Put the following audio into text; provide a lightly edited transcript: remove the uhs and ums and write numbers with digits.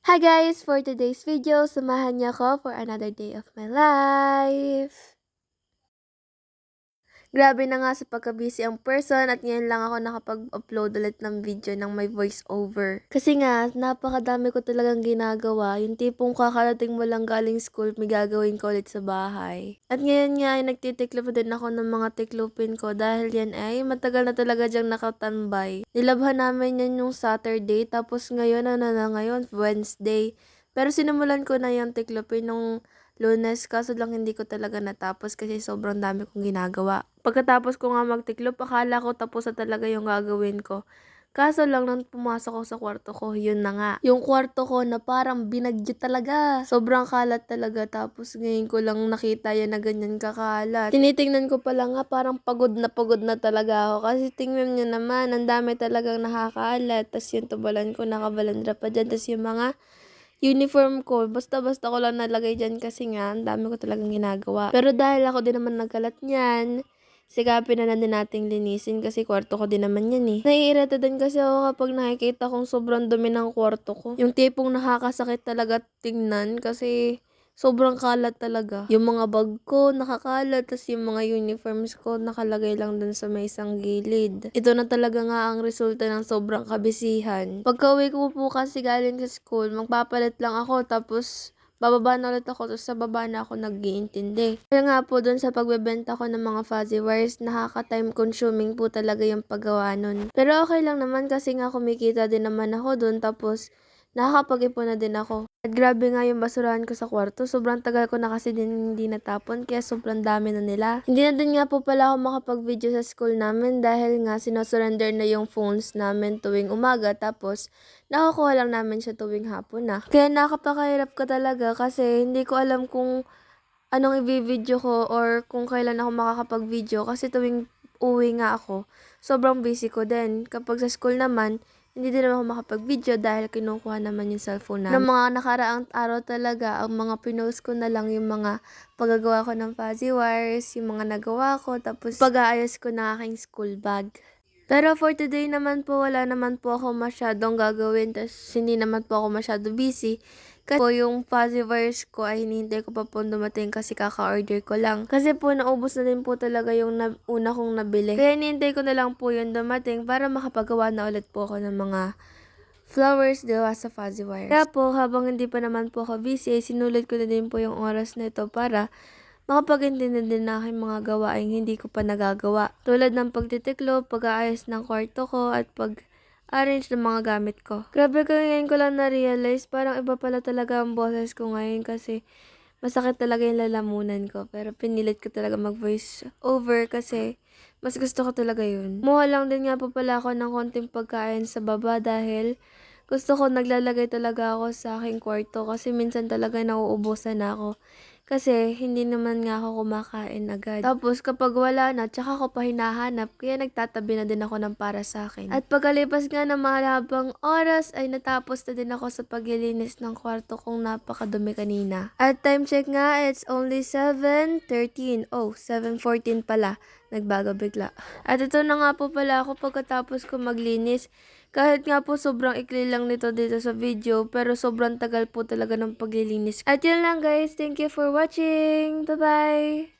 Hi guys! For today's video, samahan niyo ako for another day of my life. Grabe na nga sa pagka-busy ang person at ngayon lang ako nakapag-upload ulit ng video ng may voice over. Kasi nga, napakadami ko talagang ginagawa. Yung tipong kakarating mo lang galing school, may gagawin ko ulit sa bahay. At ngayon nga ay nagtitiklop din ako ng mga tiklopin ko dahil yan ay matagal na talaga diyang nakatambay. Nilabhan namin yan yung Saturday tapos ngayon, ngayon, Wednesday. Pero sinimulan ko na yung tiklopin nung Lunes, kaso lang hindi ko talaga natapos kasi sobrang dami kong ginagawa. Pagkatapos ko nga magtiklop, akala ko tapos na talaga yung gagawin ko. Kaso lang nang pumasok ko sa kwarto ko, yun na nga. Yung kwarto ko na parang binagyo talaga. Sobrang kalat talaga. Tapos ngayon ko lang nakita yan na ganyan kakalat. Tinitingnan ko pala nga parang pagod na talaga ako. Kasi tingnan nyo naman, ang dami talagang nakakalat. Tapos yung tubalan ko nakabalandra pa dyan. Tapos yung mga uniform ko, basta-basta ko lang nalagay dyan kasi nga, ang dami ko talagang ginagawa. Pero dahil ako din naman nagkalat niyan, sikapin na din nating linisin kasi kwarto ko din naman yan eh. Naiirita din kasi ako kapag nakikita kong sobrang dumi ng kwarto ko. Yung tipong nakakasakit talaga tingnan kasi sobrang kalat talaga. Yung mga bag ko nakakalat, tas yung mga uniforms ko nakalagay lang dun sa may isang gilid. Ito na talaga nga ang resulta ng sobrang kabisihan. Pagka-uwi ko po kasi galing sa school, magpapalit lang ako tapos bababa na ulit ako, tapos sa baba na ako nag-iintindi. Kaya nga po dun sa pagbebenta ko ng mga fuzzy wires, nakaka-time consuming po talaga yung paggawa nun. Pero okay lang naman kasi nga kumikita din naman ako dun, tapos nakakapag-ipon na din ako. At grabe nga yung basurahan ko sa kwarto. Sobrang tagal ko na kasi din hindi natapon kaya sobrang dami na nila. Hindi na din nga po pala ako makapag-video sa school namin dahil nga sinosurrender na yung phones namin tuwing umaga tapos nakukuha lang namin siya tuwing hapon na. Kaya nakapakahirap ka talaga kasi hindi ko alam kung anong i-video ko or kung kailan ako makakapag-video kasi tuwing uwi nga ako, sobrang busy ko din. Kapag sa school naman, hindi din naman ako makapag-video dahil kinukuha naman yung cellphone namin. Ng mga nakaraang araw talaga, ang mga pinost ko na lang yung mga paggagawa ko ng fuzzy wires, yung mga nagawa ko, tapos pag-aayos ko ng aking school bag. Pero for today naman po, wala naman po ako masyadong gagawin, tapos hindi naman po ako masyado busy. Kasi po yung fuzzy wires ko ay hinihintay ko pa po dumating kasi kaka-order ko lang. Kasi po naubos na din po talaga yung una kong nabili. Kaya hinihintay ko na lang po yung dumating para makapagawa na ulit po ako ng mga flowers gawa sa fuzzy wires. Kaya po habang hindi pa naman po ako busy, sinulit ko na din po yung oras nito para makapag-intindi din na aking mga gawaing hindi ko pa nagagawa. Tulad ng pagtitiklo, pag-aayos ng kwarto ko, at pag-arrange ng mga gamit ko. Grabe ko ngayon ko lang na-realize, parang iba pala talaga ang boses ko ngayon kasi masakit talaga yung lalamunan ko. Pero pinilit ko talaga mag-voice over kasi mas gusto ko talaga yun. Kumuha lang din nga po pala ako ng konting pagkain sa baba dahil gusto ko naglalagay talaga ako sa aking kwarto kasi minsan talaga nauubusan na ako. Kasi hindi naman nga ako kumakain agad. Tapos kapag wala na, tsaka ko pa hinahanap, kaya nagtatabi na din ako ng para sa akin. At pagkalipas nga ng mahabang oras, ay natapos na din ako sa paglilinis ng kwarto kong napakadumi kanina. At time check nga, it's only 7:13. Oh, 7:14 pala. Nagbago bigla. At ito na nga po pala ako pagkatapos ko maglinis. Kahit nga po sobrang ikli lang nito dito sa video, pero sobrang tagal po talaga ng paglilinis. At yun lang guys, thank you for watching. Bye-bye!